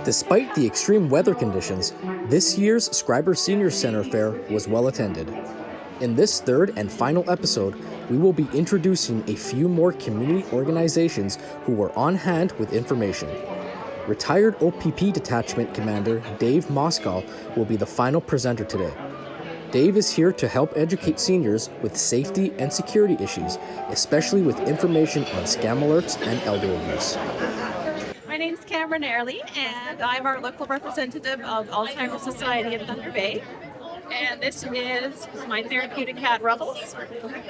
Despite the extreme weather conditions, this year's Schreiber Senior Centre Fair was well attended. In this third and final episode, we will be introducing a few more community organizations who were on hand with information. Retired O.P.P Detachment Commander Dave Moscall will be the final presenter today. Dave is here to help educate seniors with safety and security issues, especially with information on scam alerts and elder abuse. My name is Cameron Airley, and I'm our local representative of Alzheimer's Society in Thunder Bay. And this is my therapeutic cat, Rubbles.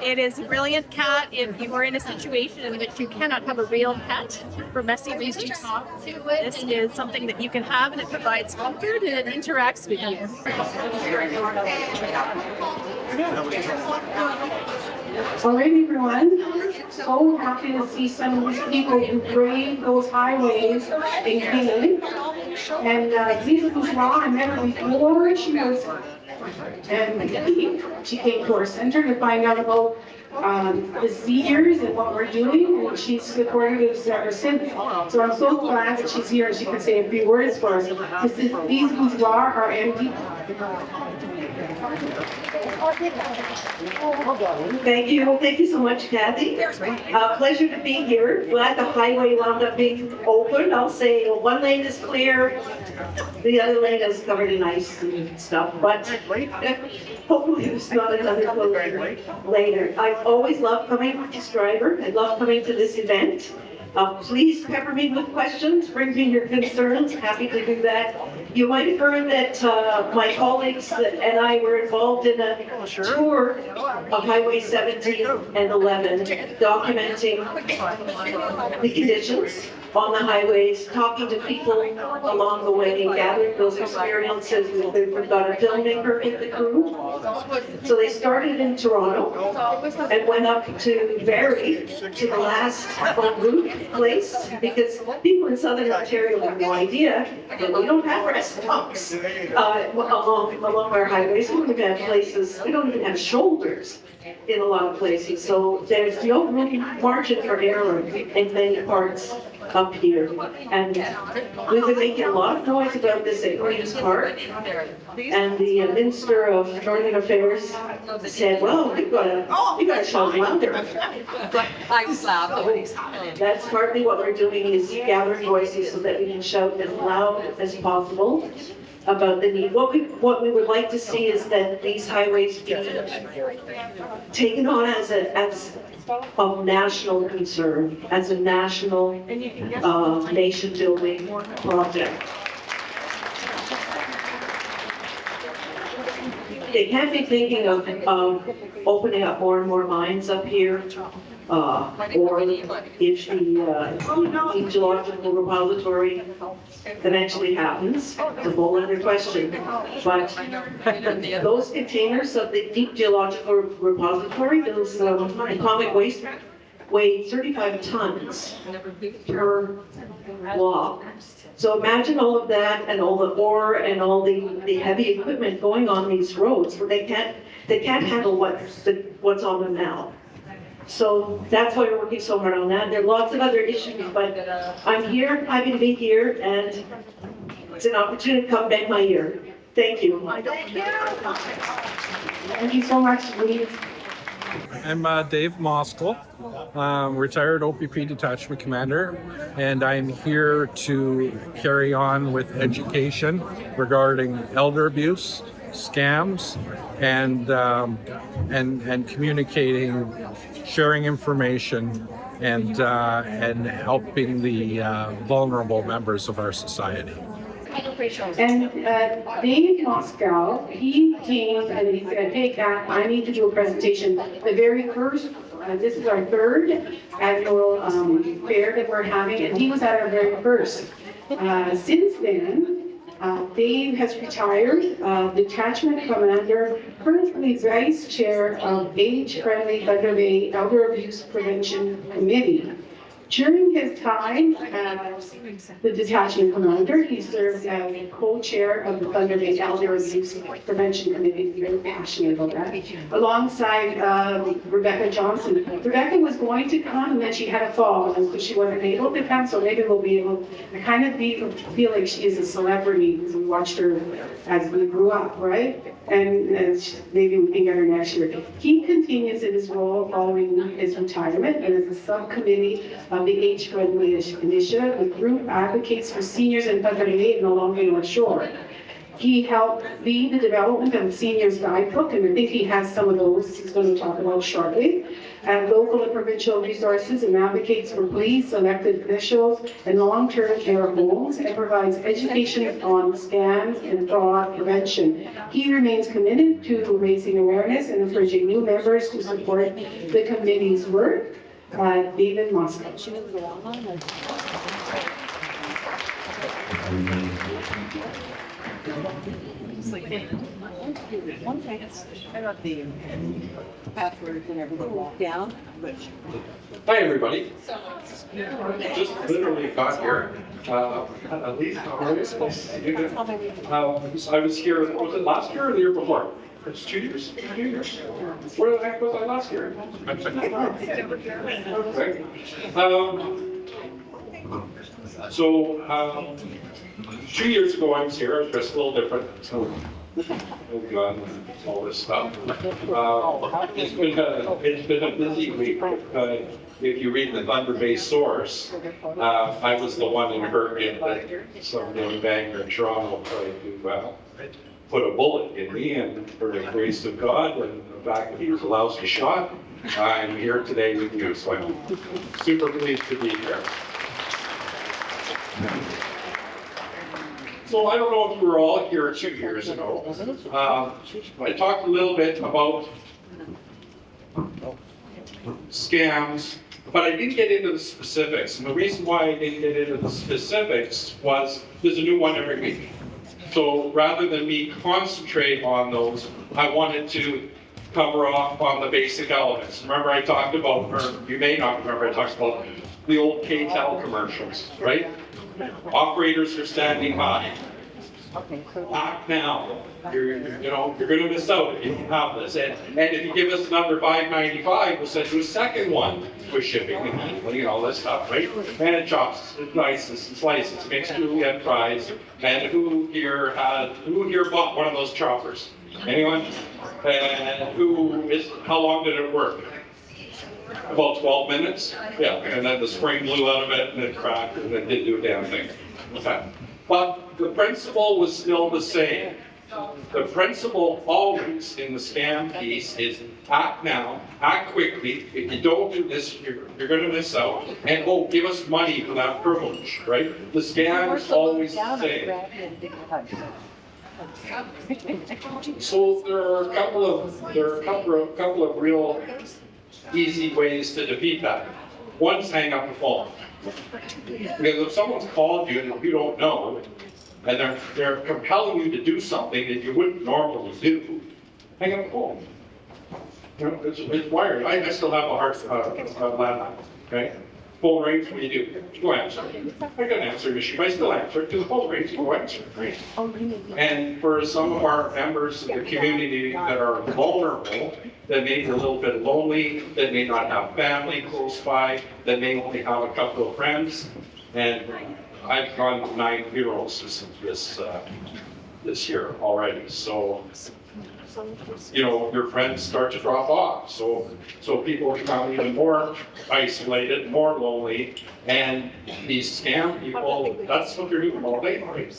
It is a brilliant cat if you are in a situation in which you cannot have a real pet for messy reasons. This is something that you can have, and it provides comfort and it interacts with you. All right, everyone. So happy to see some of these people who brave those highways in Canada. And Lisa Bourgeois, I met her before. She was, and she came to our center to find out about the seniors and what we're doing, and she's supported us ever since. So I'm so glad that she's here and she can say a few words for us. These Bourgeois are empty. Thank you so much, Kathy. Pleasure to be here. Glad the highway wound up being open. I'll say one lane is clear, the other lane is covered in ice and stuff, but hopefully there's not another closure later. I've always loved coming to Schreiber. I love coming to this event. Please pepper me with questions, bring me your concerns, happy to do that. You might have heard that my colleagues and I were involved in a tour of Highway 17 and 11, documenting the conditions on the highways, talking to people along the way, and gathering those experiences. We've got a filmmaker in the crew. So they started in Toronto and went up to Barrie, to the last en route place, because people in Southern Ontario have no idea that we don't have rest stops along our highways. We don't even have places, we don't even have shoulders in a lot of places. So there's no margin for error in many parts up here. And we've been making a lot of noise about this at Queen's Park. And the Minister of Northern Affairs said, well, you've got to shout louder. I was loud. That's partly what we're doing, is gathering voices so that we can shout as loud as possible about the need. What we would like to see is that these highways be taken on as of national concern, as a national nation-building project. They can't be thinking of opening up more and more mines up here, or if the geological repository eventually happens. It's a whole other question. But those containers of the deep geological repository, those atomic waste, weigh 35 tons per block. So imagine all of that and all the ore and all the heavy equipment going on these roads, where they can't handle what's on them now. So that's why we're working so hard on that. There are lots of other issues, but I'm here, happy to be here, and it's an opportunity to come bend my ear. Thank you. Thank you so much, Lee. I'm Dave Moscall, retired O.P.P Detachment Commander, and I'm here to carry on with education regarding elder abuse, scams, and communicating, sharing information, and helping the vulnerable members of our society. And Dave Moscall, he came and he said, hey, Kat, I need to do a presentation. The very first, this is our third annual fair that we're having, and he was at our very first. Since then, Dave has retired, detachment commander, currently vice chair of Age-Friendly Thunder Bay Elder Abuse Prevention Committee. During his time as the detachment commander, he served as co-chair of the Thunder Bay Elder Abuse Prevention Committee. He's very passionate about that. Alongside Rebecca Johnson. Rebecca was going to come and then she had a fall and so she wasn't able to come, so maybe we'll be able, I kind of feel like she is a celebrity because we watched her as we grew up, right? And maybe we can get her next year. He continues in his role following his retirement and is a subcommittee of the Age-Friendly Initiative. The group advocates for seniors in Thunder Bay and along the North Shore. He helped lead the development of the Seniors Guidebook, and I think he has some of those he's going to talk about shortly, and local and provincial resources, and advocates for police, elected officials, and long-term care homes, and provides education on scams and fraud prevention. He remains committed to raising awareness and encouraging new members to support the committee's work. David Moscall. I got the passwords and everything down. Hi, everybody. Just literally got here. At least I was here, was it last year or the year before? It's 2 years? 2 years. Where the heck was I last year? Okay. So, 2 years ago I was here, it was a little different. Oh God, all this stuff. It's been a busy week. If you read the Thunder Bay source, I was the one in Bergen that some young banker in Toronto tried to put a bullet in me, and for the grace of God and the fact that he was a lousy shot, I'm here today with you. So I'm super pleased to be here. So I don't know if we were all here 2 years ago. I talked a little bit about scams, but I didn't get into the specifics. And the reason why I didn't get into the specifics was there's a new one every week. So rather than me concentrate on those, I wanted to cover off on the basic elements. Remember I talked about, or you may not remember, I talked about the old KTEL commercials, right? Operators are standing by. Act now. You're going to miss out if you don't have this. And if you give us another $5.95, we'll send you a second one with shipping and handling and all this stuff, right? And chops, and slices, and slices, mixed julienne fries. And who here bought one of those choppers? Anyone? And how long did it work? About 12 minutes? Yeah, and then the spring blew out of it and it cracked and it didn't do a damn thing. Okay. But the principle was still the same. The principle always in the scam piece is act now, act quickly. If you don't do this, you're going to miss out. And give us money for that privilege, right? The scam is always the same. So there are a couple of real easy ways to defeat that. One's hang up the phone. Because if someone's called you and you don't know, and they're compelling you to do something that you wouldn't normally do, hang up the phone. It's wired. I still have a hard landline. Okay? Phone rings, what do you do? Go answer. I got an answering machine, I still answer. Do the phone rings, go answer. Right? And for some of our members of the community that are vulnerable, that may be a little bit lonely, that may not have family close by, that may only have a couple of friends, and I've gone to 9 funerals this year already. So, your friends start to drop off. So people become even more isolated, more lonely, and these scam people, that's what they're doing all day. Right?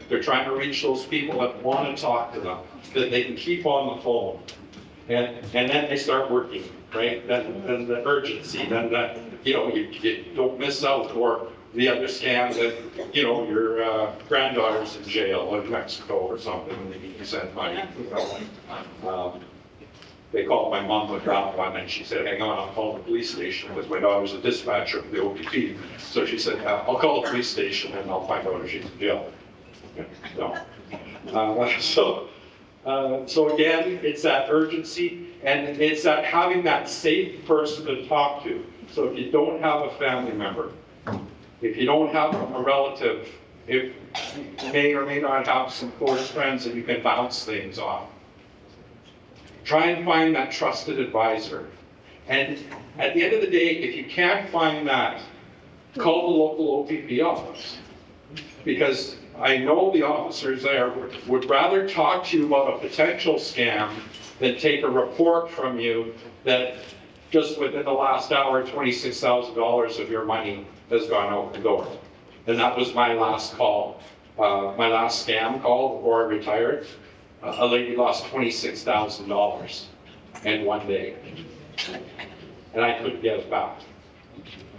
They're trying to reach those people that want to talk to them, that they can keep on the phone. And then they start working, right? Then the urgency, then you don't miss out, or the other scam that, your granddaughter's in jail in Mexico or something, and they need to send money. They called my mom about one, and she said, hang on, I'll call the police station, because my daughter's a dispatcher for the O.P.P. So she said, I'll call the police station and I'll find out if she's in jail. So again, it's that urgency, and it's that having that safe person to talk to. So if you don't have a family member, if you don't have a relative, if you may or may not have some close friends that you can bounce things off, try and find that trusted advisor. And at the end of the day, if you can't find that, call the local O.P.P office. Because I know the officers there would rather talk to you about a potential scam than take a report from you that just within the last hour, $26,000 of your money has gone out the door. And that was my last call, my last scam call before I retired. A lady lost $26,000 in one day. And I couldn't get it back.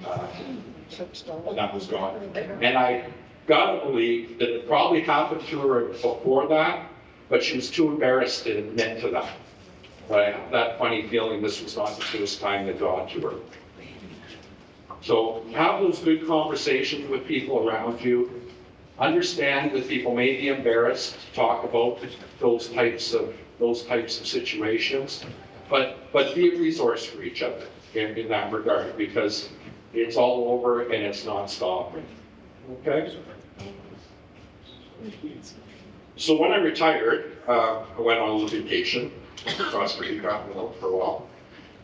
That was gone. And I gotta believe that it probably happened to her before that, but she was too embarrassed to admit to that. But I have that funny feeling this was not the first time that got to her. So have those good conversations with people around you. Understand that people may be embarrassed to talk about those types of situations, but be a resource for each other in that regard, because it's all over and it's nonstop. Okay? So when I retired, I went on a little vacation across the continent for a while,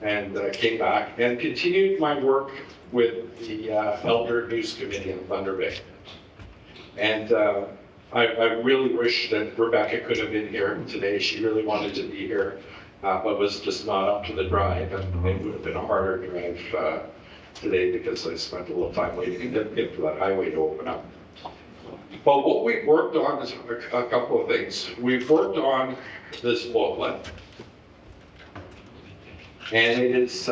and came back and continued my work with the Elder Abuse Committee in Thunder Bay. And I really wish that Rebecca could have been here today. She really wanted to be here, but was just not up to the drive, and it would have been a harder drive today because I spent a little time waiting to get for that highway to open up. But what we've worked on is a couple of things. We've worked on this booklet, and it's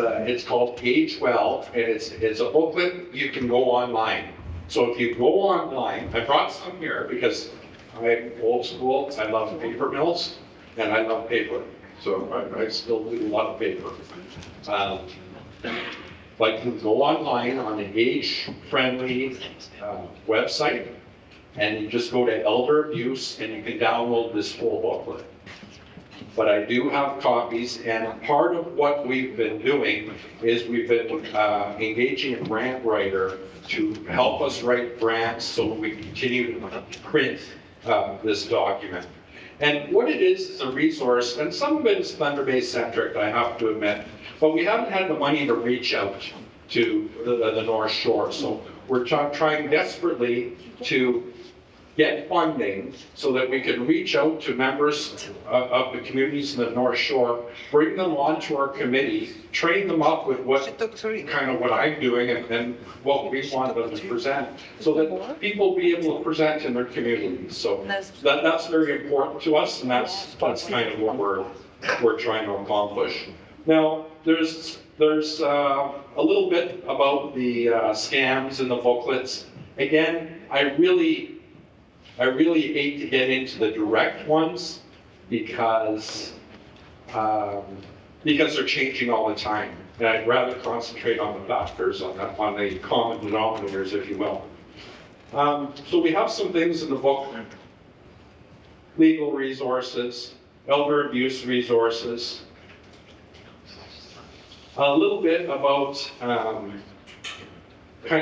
called Age Well, and it's a booklet you can go online. So if you go online, I brought some here because I'm old school. I love paper mills and I love paper. So I still do a lot of paper. But you can go online on an age-friendly website, and you just go to Elder Abuse and you can download this full booklet. But I do have copies, and part of what we've been doing is we've been engaging a grant writer to help us write grants so we continue to print this document. And what it is a resource, and some of it is Thunder Bay centric, I have to admit, but we haven't had the money to reach out to the North Shore. So we're trying desperately to get funding so that we can reach out to members of the communities in the North Shore, bring them onto our committee, train them up with what I'm doing and what we want them to present, so that people will be able to present in their communities. So that's very important to us, and that's kind of what we're trying to accomplish. Now, there's a little bit about the scams and the booklets. Again, I really hate to get into the direct ones because they're changing all the time. And I'd rather concentrate on the factors, on the common denominators, if you will. So we have some things in the book: legal resources, elder abuse resources, a little bit about kind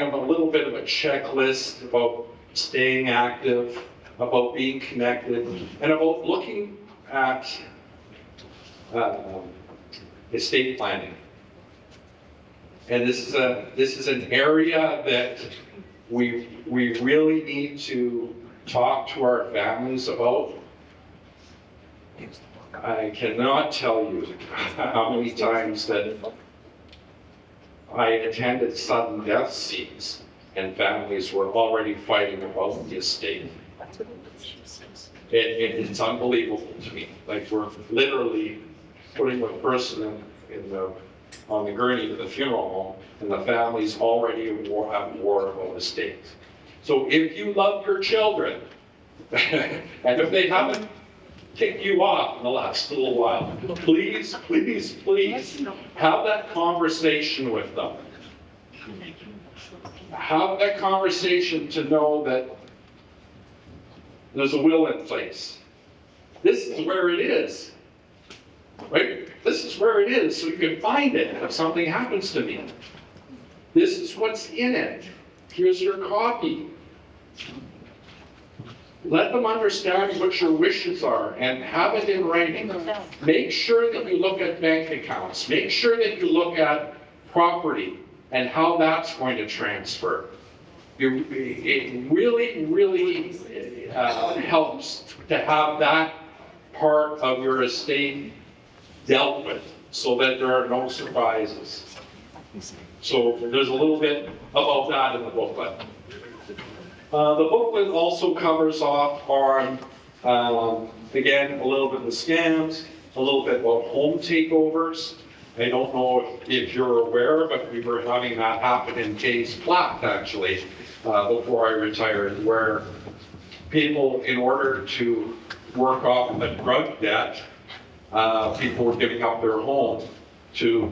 of a little bit of a checklist about staying active, about being connected, and about looking at estate planning. And this is an area that we really need to talk to our families about. I cannot tell you how many times that I attended sudden death scenes and families were already fighting about the estate. It's unbelievable to me. Like, we're literally putting the person on the gurney to the funeral home, and the family's already at war about estate. So if you love your children, and if they haven't kicked you off in the last little while, please, please, please have that conversation with them. Have that conversation to know that there's a will in place. This is where it is, right? This is where it is, so you can find it if something happens to me. This is what's in it. Here's your copy. Let them understand what your wishes are and have it in writing. Make sure that you look at bank accounts. Make sure that you look at property and how that's going to transfer. It really, really helps to have that part of your estate dealt with so that there are no surprises. So there's a little bit about that in the booklet. The booklet also covers off on, again, a little bit of the scams, a little bit about home takeovers. I don't know if you're aware, but we were having that happen in Kay's Flat, actually, before I retired, where people, in order to work off the drug debt, people were giving up their home to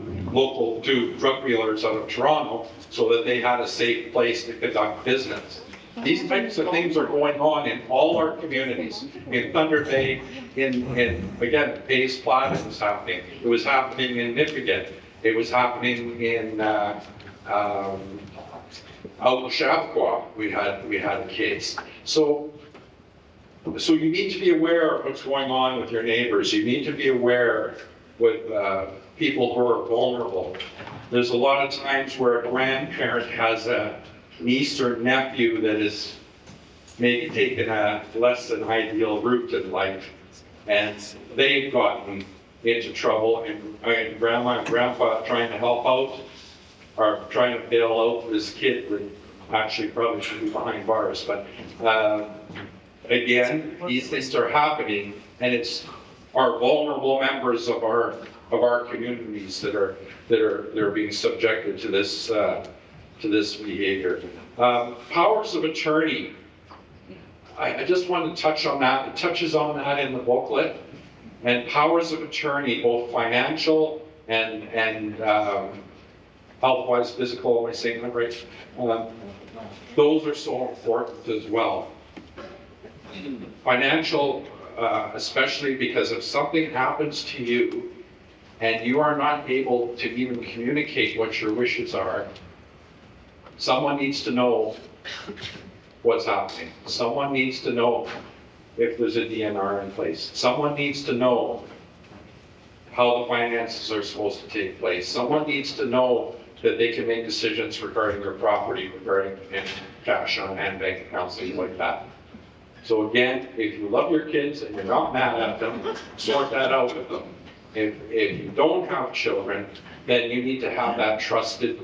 drug dealers out of Toronto so that they had a safe place to conduct business. These types of things are going on in all our communities. In Thunder Bay, again, Bay's Flat, it was happening. It was happening in Nipigon. It was happening in out in Chappaqua. We had a case. So you need to be aware of what's going on with your neighbors. You need to be aware with people who are vulnerable. There's a lot of times where a grandparent has a niece or nephew that is maybe taken a less than ideal route in life, and they've gotten into trouble, and grandma and grandpa trying to help out or trying to bail out this kid would actually probably should be behind bars. But again, these things are happening, and it's our vulnerable members of our communities that are being subjected to this behavior. Powers of attorney. I just want to touch on that. It touches on that in the booklet. And powers of attorney, both financial and health-wise, physical, am I saying that right? Those are so important as well. Financial, especially because if something happens to you and you are not able to even communicate what your wishes are, someone needs to know what's happening. Someone needs to know if there's a DNR in place. Someone needs to know how the finances are supposed to take place. Someone needs to know that they can make decisions regarding their property, regarding cash on hand, bank accounts, things like that. So again, if you love your kids and you're not mad at them, sort that out with them. If you don't have children, then you need to have that trusted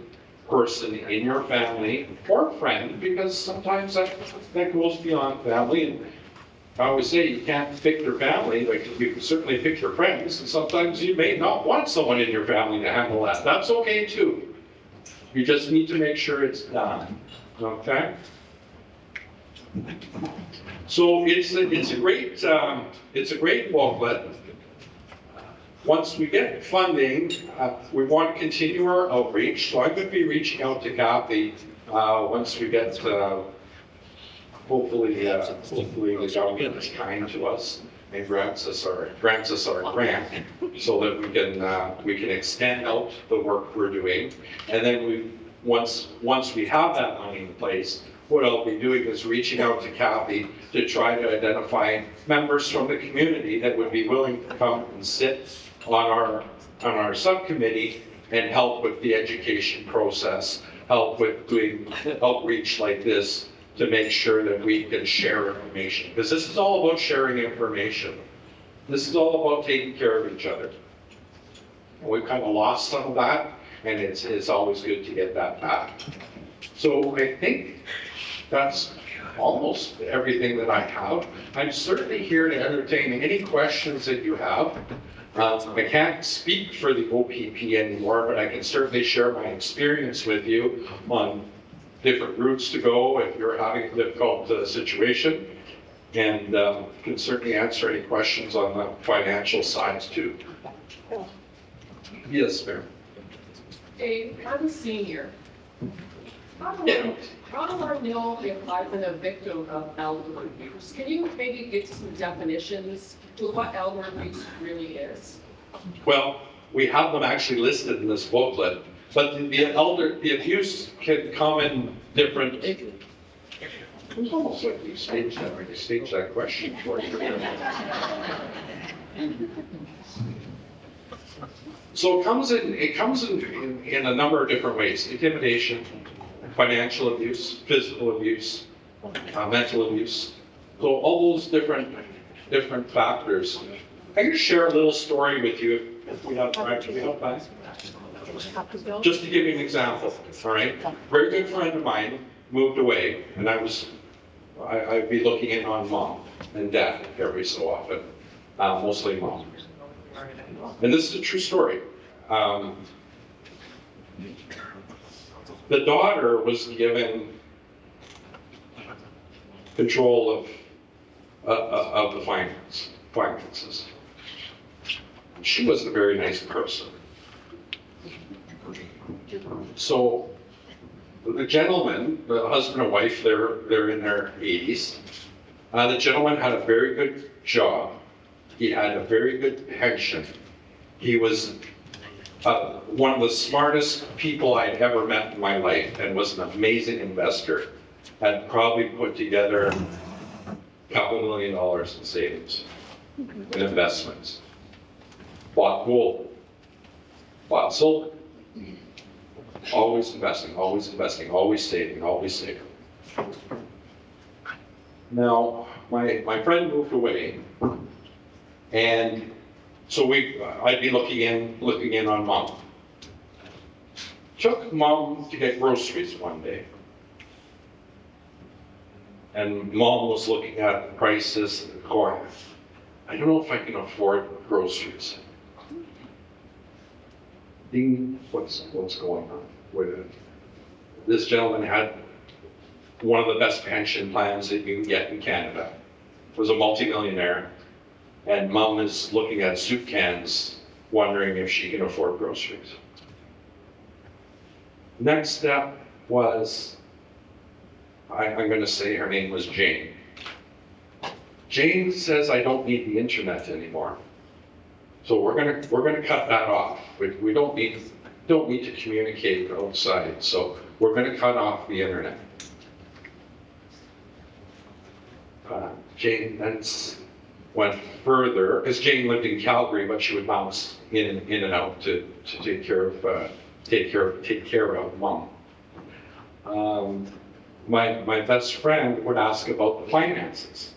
person in your family or friend, because sometimes that goes beyond family. And I always say you can't pick your family, but you can certainly pick your friends. And sometimes you may not want someone in your family to handle that. That's okay too. You just need to make sure it's done. Okay? So it's a great booklet. Once we get funding, we want to continue our outreach. So I'm going to be reaching out to Kathy once we get, hopefully the government is kind to us and grants us our grant, so that we can extend out the work we're doing. And then once we have that money in place, what I'll be doing is reaching out to Kathy to try to identify members from the community that would be willing to come and sit on our subcommittee and help with the education process, help with doing outreach like this to make sure that we can share information. Because this is all about sharing information. This is all about taking care of each other. And we've kind of lost some of that, and it's always good to get that back. So I think that's almost everything that I have. I'm certainly here to entertain any questions that you have. I can't speak for the O.P.P. anymore, but I can certainly share my experience with you on different routes to go if you're having a difficult situation, and can certainly answer any questions on the financial side too. Yes, ma'am. Dave, I'm a senior. How do I know if I've been a victim of elder abuse? Can you maybe give some definitions to what elder abuse really is? Well, we have them actually listed in this booklet. But the abuse can come in different. It's almost like you stage that question for you. So it comes in a number of different ways: intimidation, financial abuse, physical abuse, mental abuse. So all those different factors. I can share a little story with you if we have time. Do we have time? Just to give you an example, all right? Very good friend of mine moved away, and I'd be looking in on mom and dad every so often, mostly mom. And this is a true story. The daughter was given control of the finances. She was a very nice person. So the gentleman, the husband and wife, they're in their 80s. The gentleman had a very good job. He had a very good pension. He was one of the smartest people I'd ever met in my life, and was an amazing investor. Had probably put together a couple $1 million in savings and investments. Bought gold, bought silver. Always investing, always investing, always saving, always saving. Now, my friend moved away, and so I'd be looking in on mom. Took mom to get groceries one day, and mom was looking at the prices and going, I don't know if I can afford groceries. Ding, what's going on with it? This gentleman had one of the best pension plans that you can get in Canada. Was a multimillionaire, and mom is looking at soup cans, wondering if she can afford groceries. Next step was, I'm going to say her name was Jane. Jane says, I don't need the internet anymore. So we're gonna cut that off. We don't need to communicate outside. So we're gonna cut off the internet. Jane then went further, because Jane lived in Calgary, but she would bounce in and out to take care of mom. My best friend would ask about the finances.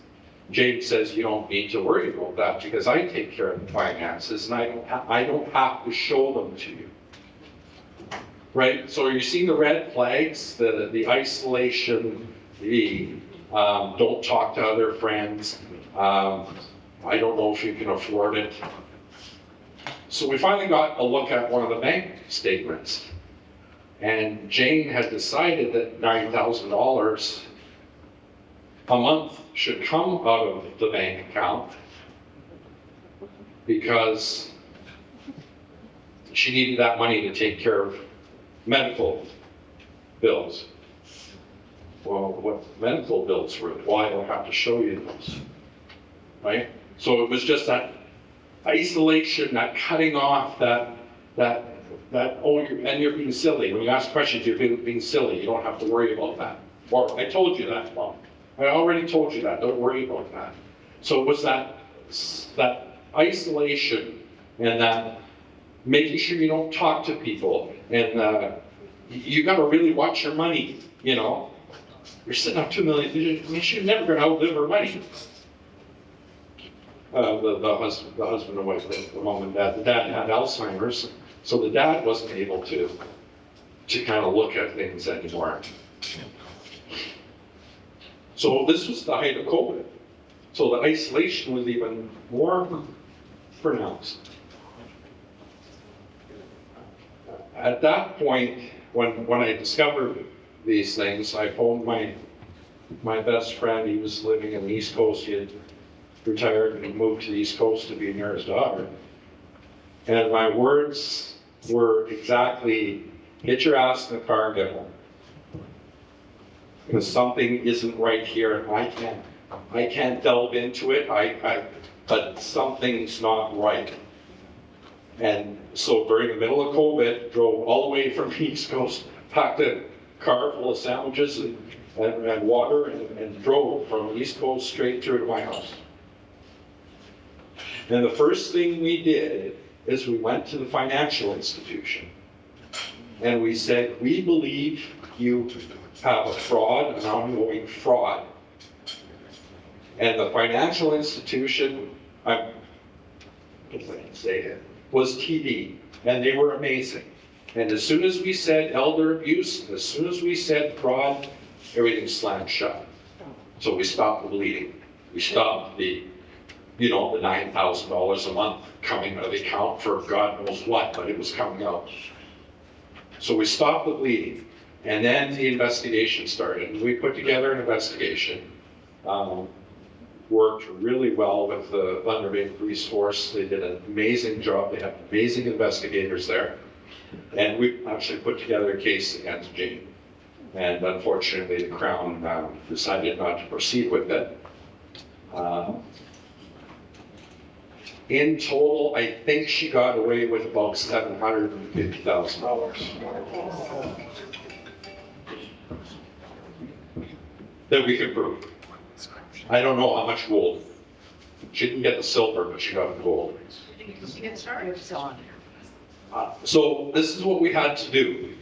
Jane says, you don't need to worry about that because I take care of the finances and I don't have to show them to you. Right? So you're seeing the red flags, the isolation, the don't talk to other friends, I don't know if you can afford it. So we finally got a look at one of the bank statements, and Jane had decided that $9,000 a month should come out of the bank account because she needed that money to take care of medical bills. Well, what medical bills were? Well, I don't have to show you those, right? So it was just that isolation, that cutting off, that you're being silly. When you ask questions, you're being silly. You don't have to worry about that. Or I told you that, Mom. I already told you that. Don't worry about that. So it was that isolation and that making sure you don't talk to people, and you got to really watch your money. You know, you're sitting on $2 million. She's never going to outlive her money. The husband and wife, the mom and dad. The dad had Alzheimer's, so the dad wasn't able to kind of look at things anymore. So this was the height of COVID. So the isolation was even more pronounced. At that point, when I discovered these things, I phoned my best friend. He was living in the East Coast. He had retired and moved to the East Coast to be near his daughter. And my words were exactly, get your ass in the car and get home. Because something isn't right here, and I can't delve into it, but something's not right. And so during the middle of COVID, drove all the way from the East Coast, packed a car full of sandwiches and water, and drove from the East Coast straight through to my house. And the first thing we did is we went to the financial institution and we said, we believe you have a fraud, an ongoing fraud. And the financial institution, I can't say it, was TD, and they were amazing. And as soon as we said elder abuse, as soon as we said fraud, everything slammed shut. So we stopped the bleeding. We stopped the $9,000 a month coming out of the account for God knows what, but it was coming out. So we stopped the bleeding, and then the investigation started. We put together an investigation, worked really well with the Thunder Bay Police Force. They did an amazing job. They had amazing investigators there. And we actually put together a case against Jane. And unfortunately, the Crown decided not to proceed with it. In total, I think she got away with about $750,000 that we could prove. I don't know how much gold. She didn't get the silver, but she got the gold. So this is what we had to do.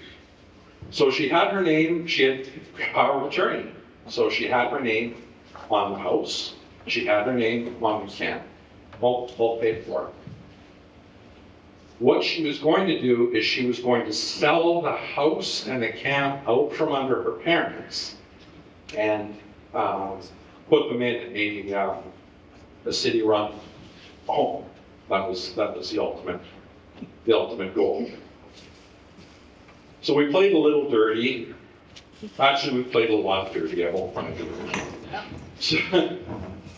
So she had her name, she had power of attorney. So she had her name on the house. She had her name on the camp. All paid for. What she was going to do is she was going to sell the house and the camp out from under her parents and put them in a city-run home. That was the ultimate goal. So we played a little dirty. Actually, we played a lot dirty. I won't find it. So,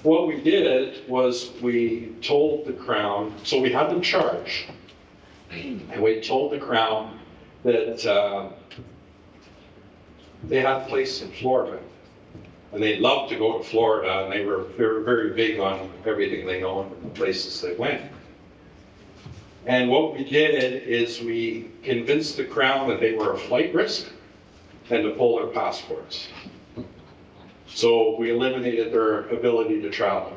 what we did was we told the Crown, so we had them charged, and we told the Crown that they had a place in Florida, and they'd love to go to Florida, and they were very big on everything they owned and the places they went. And what we did is we convinced the Crown that they were a flight risk and to pull their passports. So we eliminated their ability to travel.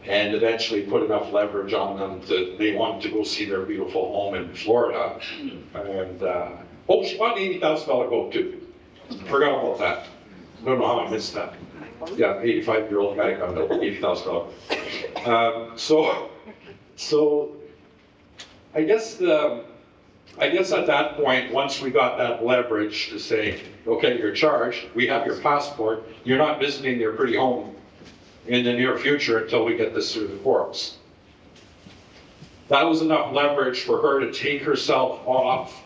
And eventually put enough leverage on them that they wanted to go see their beautiful home in Florida. And, she bought an $80,000 boat too. Forgot about that. Don't know how I missed that. Yeah, 85-year-old guy got an $80,000. So I guess at that point, once we got that leverage to say, okay, you're charged, we have your passport, you're not visiting your pretty home in the near future until we get this through the courts. That was enough leverage for her to take herself off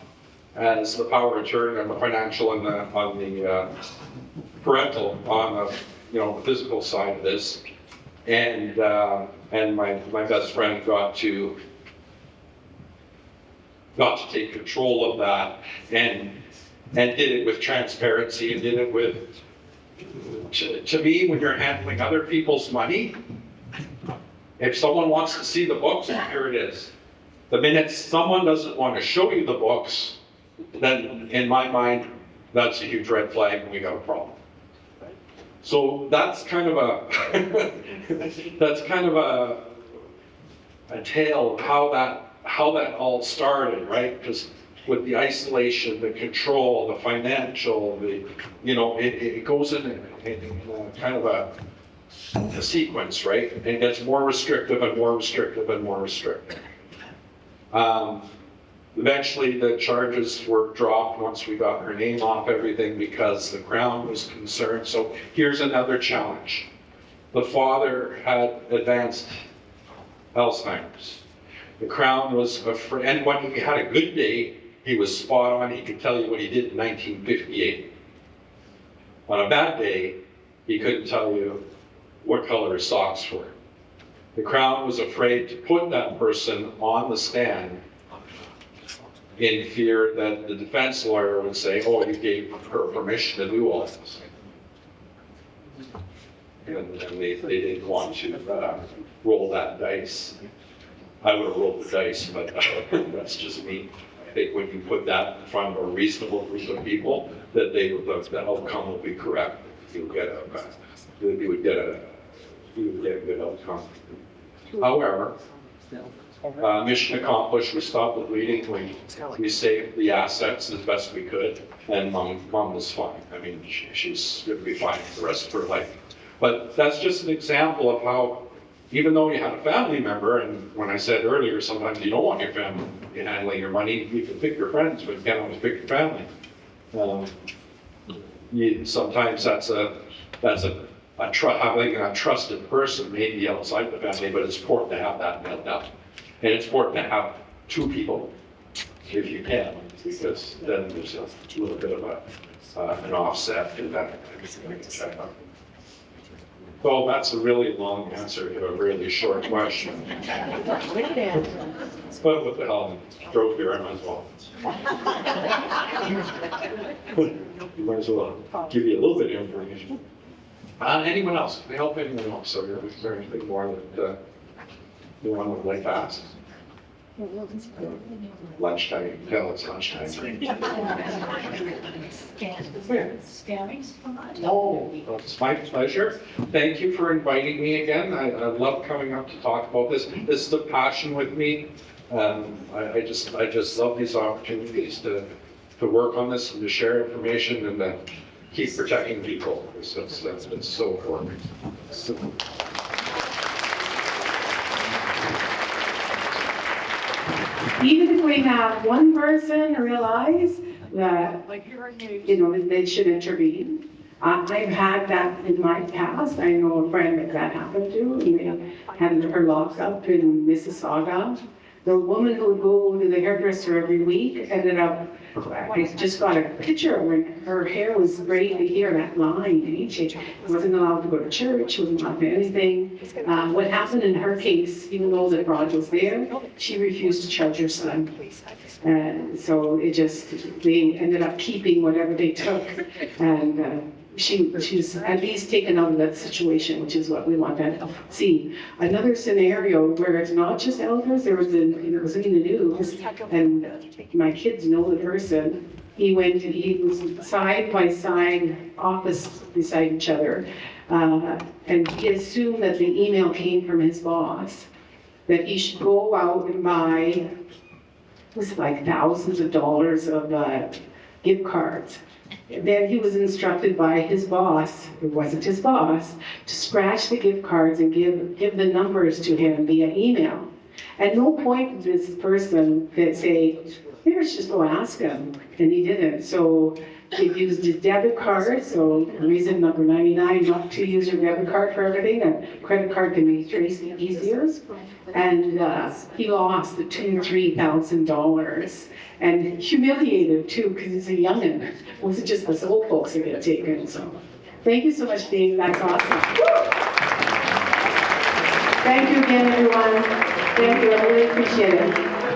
as the power of attorney on the financial and on the parental, on the physical side of this. And my best friend got to take control of that and did it with transparency and did it with, to me, when you're handling other people's money, if someone wants to see the books, here it is. The minute someone doesn't want to show you the books, then in my mind, that's a huge red flag and we got a problem. So that's kind of a a tale of how that all started, right? Because with the isolation, the control, the financial, it goes in kind of a sequence, right? And it gets more restrictive and more restrictive and more restrictive. Eventually, the charges were dropped once we got her name off everything because the Crown was concerned. So here's another challenge. The father had advanced Alzheimer's. The Crown was afraid, and when he had a good day, he was spot on. He could tell you what he did in 1958. On a bad day, he couldn't tell you what color his socks were. The Crown was afraid to put that person on the stand in fear that the defense lawyer would say, oh, you gave her permission to do all this. And they didn't want to roll that dice. I would have rolled the dice, but that's just me. I think when you put that in front of a reasonable group of people, that the outcome will be correct. You would get a good outcome. However, mission accomplished. We stopped the bleeding. We saved the assets as best we could, and mom was fine. I mean, she's going to be fine for the rest of her life. But that's just an example of how, even though you have a family member, and when I said earlier, sometimes you don't want your family handling your money. You can pick your friends, but you can't always pick your family. Sometimes that's having a trusted person, maybe outside the family, but it's important to have that built up. And it's important to have two people, if you can, because then there's a little bit of an offset in that. So that's a really long answer to a really short question. But what the hell, drove here, I might as well. Might as well give you a little bit of information. Anyone else? Can I help anyone else? So is there anything more that anyone would like to ask? Lunchtime, tell it's lunchtime. No, it's my pleasure. Thank you for inviting me again. I love coming up to talk about this. This is the passion with me. I just love these opportunities to work on this and to share information and to keep protecting people. It's so important. Even if we have one person realize that, they should intervene. I've had that in my past. I know a friend that happened to, and they had her locked up in Mississauga. The woman who would go to the hairdresser every week ended up, I just got a picture of her hair was sprayed to here, that line. She wasn't allowed to go to church, wasn't allowed to do anything. What happened in her case, even though the fraud was there, she refused to charge her son. And so they ended up keeping whatever they took. And she's at least taken out of that situation, which is what we want to see. Another scenario where it's not just elders, it was in the news, and my kids know the person. He was side by side, office beside each other, and he assumed that the email came from his boss, that he should go out and buy, it was like thousands of dollars of gift cards. Then he was instructed by his boss, it wasn't his boss, to scratch the gift cards and give the numbers to him via email. At no point did this person say, maybe let's just go ask him, and he didn't. So he used his debit card, so reason number 99, not to use your debit card for everything. A credit card can be traced easier. And he lost the $2,000 to $3,000 and humiliated too, because he's a youngin'. It wasn't just us old folks that get taken. So thank you so much, Dave. That's awesome. Thank you again, everyone. Thank you. I really appreciate it.